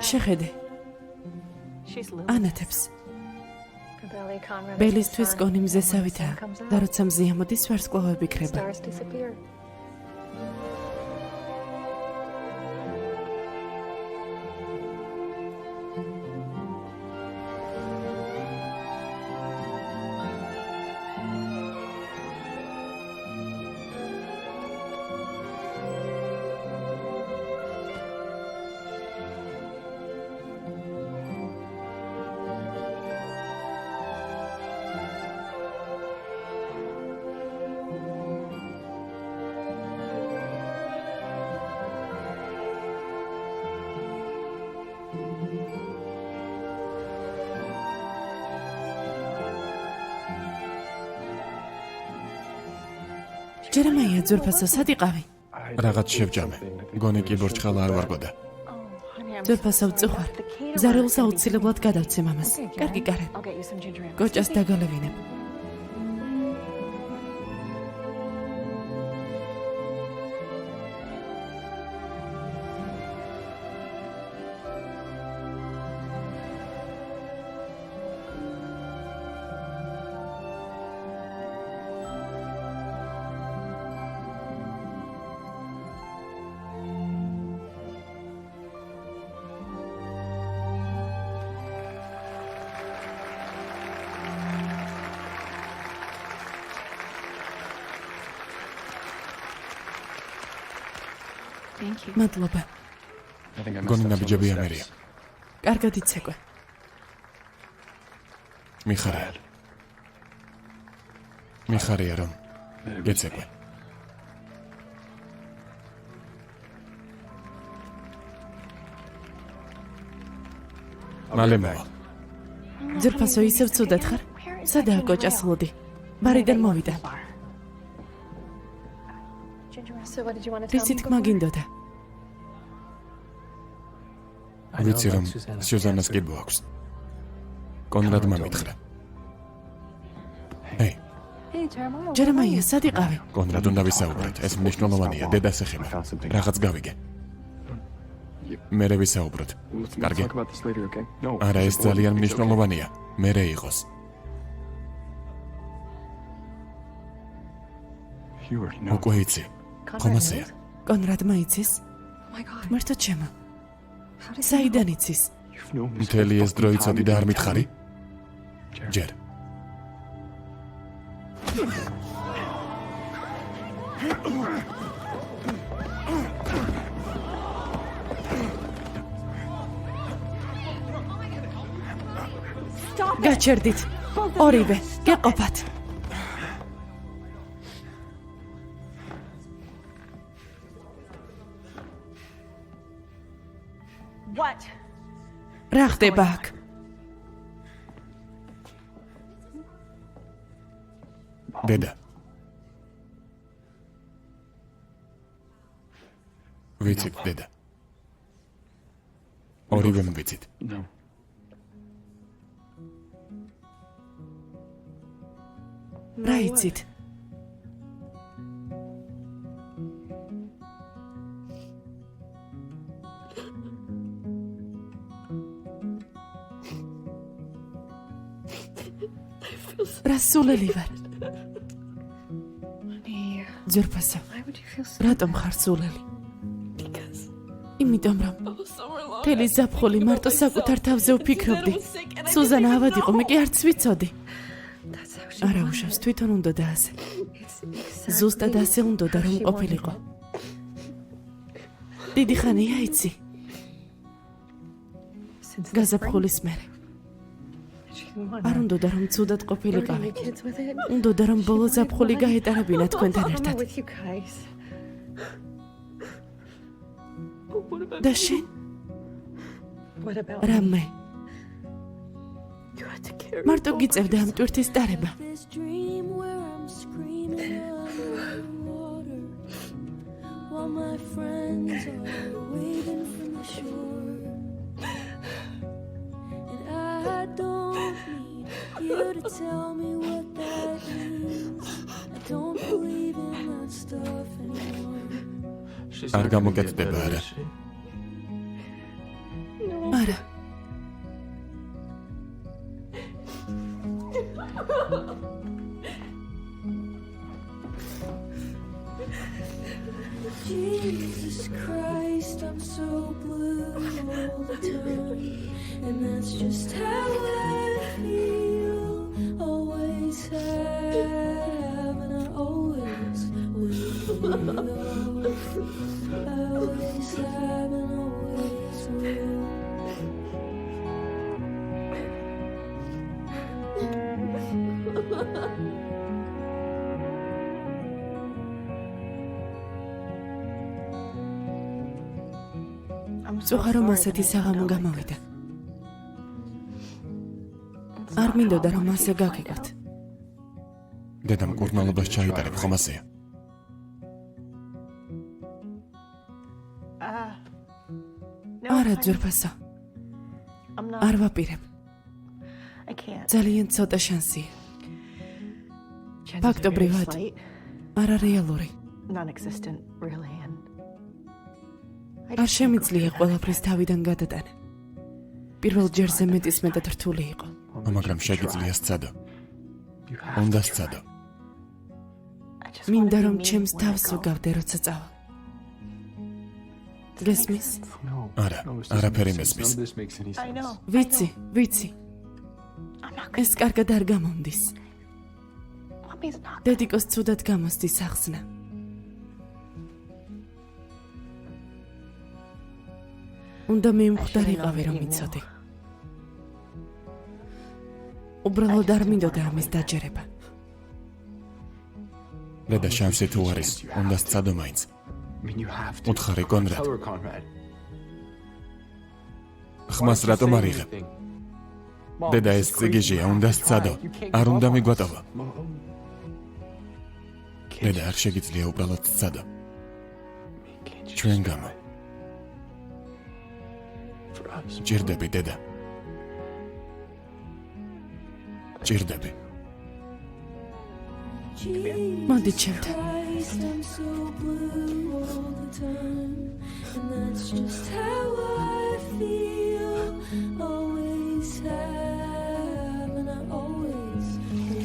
შეხედე. ანათებს. ბელისთვის კონი მზესავითაა და როცა მზია მოდის ვარსკვლავები ქრება. ჯერემაია ძვირფასო სად იყავი? რაღაც შევჯამე. გონი კი ბორჩხალა არ ვარგოდა. ძვირფასო ვწუხარ. ზარელს აუცილებლად გადავცემ ამას. კარგი კარე. კოჭას დაგალევინებ. მადლობა. გონი ნაბიჯები ამერია. კარგად იცეკვე. მიხარია რომ გეცეკვე. მალე მოვა. ძვირფასო ისევ ცუდად ხარ? სადაა კოჭას ლოდი? ბარიდან მოვიდა. რისი თქმა გინდოდა? ვიცი რომ სიუზანას კი გვაქვს. კონრადმა მითხრა. ჰეი, ჯერემაია სად იყავი? კონრად უნდა ვისაუბროთ. ეს მნიშვნელოვანია, დედას ეხება. რაღაც გავიგე. მერე ვისაუბროთ. კარგი? არა, ეს ძალიან მნიშვნელოვანია. მერე იყოს. უკვე იცი. ხომ ასეა? კონრადმა იცის? მართო ჩემო. საიდან იცის? მთელი ეს დრო იცოდი და არ მითხარი? ჯერ. გაჩერდით. ორივე, გეყოფათ. რა ხდება აქ? დედა. ვიცით, დედა. ორივე ვიცით. რა იცით? რა სულელი ვარ? ძვირფასო, რატომ ხარ სულელი? იმიტომ რომ თელი ზაფხული მარტო საკუთარ თავზე ვფიქრობდი. სუზანა ავად იყო, მე კი არც ვიცოდი. არა უშავს, თვითონ უნდოდა ასე. ზუსტად ასე უნდოდა რომ ყოფილიყო. დიდი ხანია იცი? გაზაფხულის მერე. არ უნდოდა რომ ცუდად ყოფილიყავი. უნდოდა რომ ბოლო ზაფხული გაეტარებინა თქვენთან ერთად. და შენ? რა მე? მარტო გიწევდა ამ ტვირთის ტარება. არ გამოგეცდება არა. არა. Jesus Christ, I'm so blue all the time, and that's just how I feel. Always have, and I always will. I always have, and always will. წუხა რომ ასეთი საღამო გამოვიდა. არ მინდოდა რომ ასე გაგიგოთ. დედამ კურნალობას ჩაიტარებ, ხომ ასეა? არა ძვირფასო. არ ვაპირებ. ძალიან ცოტა შანსია. ფაქტობრივად არა რეალური. არ შემიძლია ყველაფრის თავიდან გადატანა. პირველ ჯერზე მეტისმეტად რთული იყო. მაგრამ შეგიძლია სცადო. უნდა სცადო. მინდა რომ ჩემს თავს უგავდე როცა წავა. გესმის? არა, არაფერი მესმის. ვიცი. ეს კარგად არ გამომდის. დედიკოს ცუდად გამოსდის ახსნა. უნდა მიმხვდარიყავი რომ იცოდი. უბრალოდ არ მინდოდა ამის დაჯერება. დედა შანსი თუ არის, უნდა სცადო მაინც. უთხარი კონრად. ხმას რატომ არ იღებ? დედა ეს წიგიჟია, უნდა სცადო. არ უნდა მიგვატოვა. დედა არ შეგიძლია უბრალოდ სცადო. ჩვენ გამო. ჭირდები დედა. ჭირდები. მოდი ჩემთან. I'm so blue all the time, and that's just how I feel. Always have, and I always will.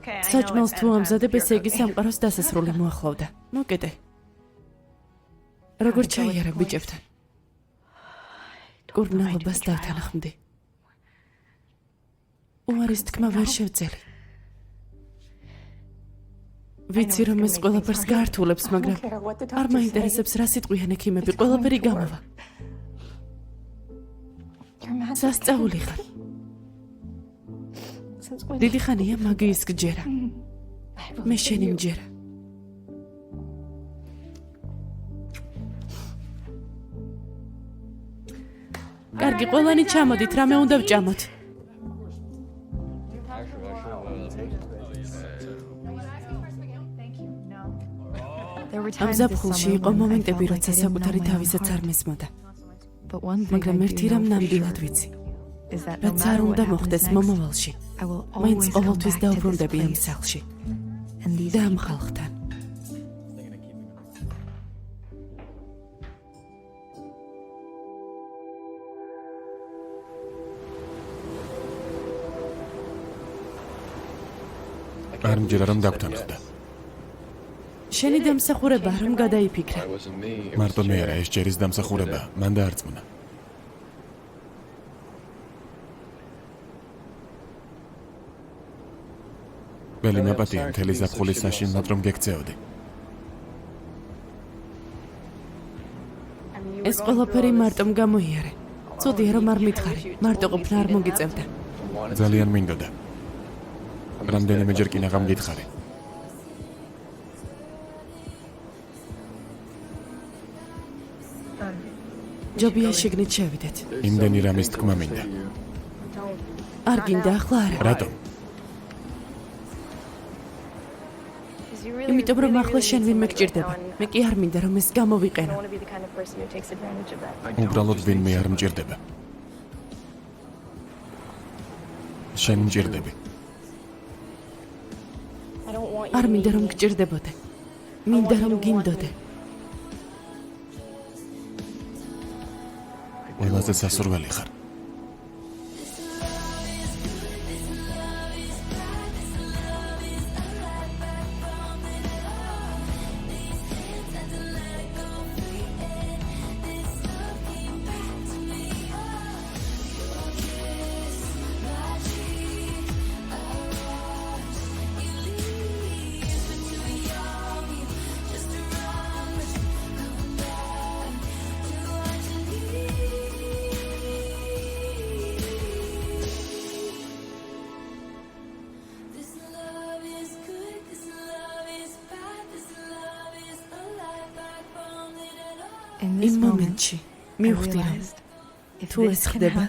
საჭმელს თუ ამზადებ, ესე იგი სამყაროს დასასრული მოახლოვდა. მოკიდე. როგორ ჩაიარა ბიჭებთან? კურნალობას დავთანხმდი. უარის თქმა ვერ შევძელი. ვიცი რომ ეს ყველაფერს გაართულებს, მაგრამ არ მაინტერესებს რა სიტყვიან ექიმები, ყველაფერი გამოვა. სასწაული ხარ. დიდი ხანია მაგიის გჯერა. მე შენი მჯერა. კარგი, ყველანი ჩამოდით, რამე უნდა ვჭამოთ. ამ ზაფხულში იყო მომენტები, როცა საკუთარი თავისაც არ მესმოდა. მაგრამ ერთი რამ ნამდვილად ვიცი. რაც არ უნდა მოხდეს მომავალში. მაინც ყოველთვის დავბრუნდები ამ სახლში. და ამ ხალხთან. არ მჯერა რომ დაგვრთანხდა. შენი დამსახურება რომ გადაიფიქრა. მარტო მე არა, ეს ჯერის დამსახურება, მან დაარწმუნა. ველი მაპატია მთელი ზაფხულის საშინლად რომ გექცეოდი. ეს ყველაფერი მარტომ გამოიარე. ცუდია რომ არ მითხარი, მარტო ყოფნა არ მოგიწევდა. ძალიან მინდოდა. რამდენიმეჯერ კი ნაღამ გითხარი. ჯობია შიგნით შევიდეთ. იმდენი რამის თქმა მინდა. არ გინდა ახლა არა. რატომ? იმიტომ რომ ახლა შენ ვინმე გჭირდება. მე კი არ მინდა რომ ეს გამოვიყენო. უბრალოდ ვინმე არ მჭირდება. შენ მჭირდები. არ მინდა რომ გჭირდებოდე. მინდა რომ გინდოდე. ყველაზე სასურველი ხარ. This love is good, this love is bad, this love is alive, backbounded at all. იმ მომენტში მივხვდი რომ თუ ეს ხდება,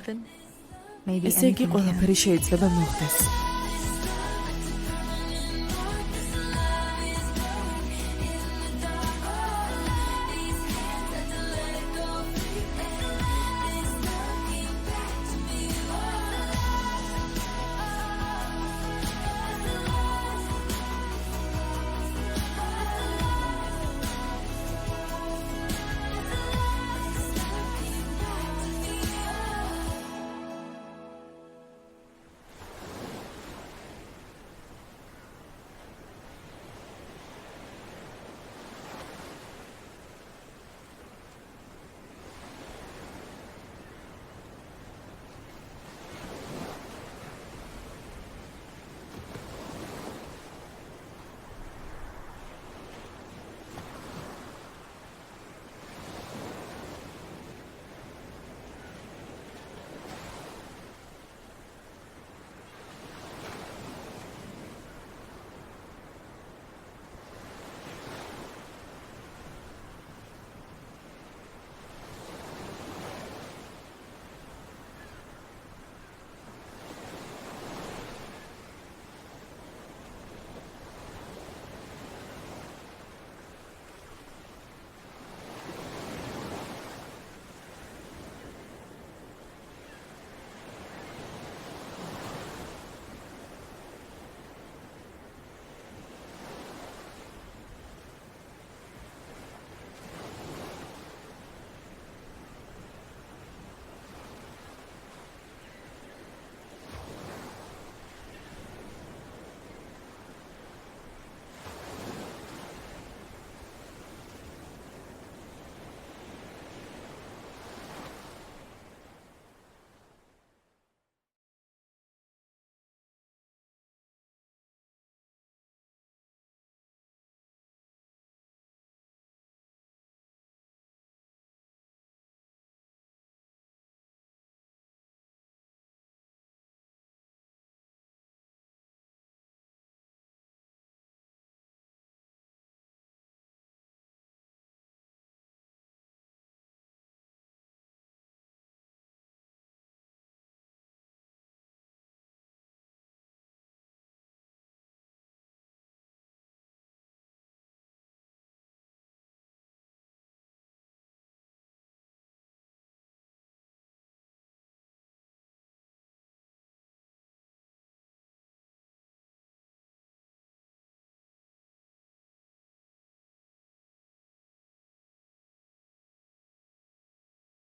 ესე იგი ყველაფერი შეიძლება მოხდეს.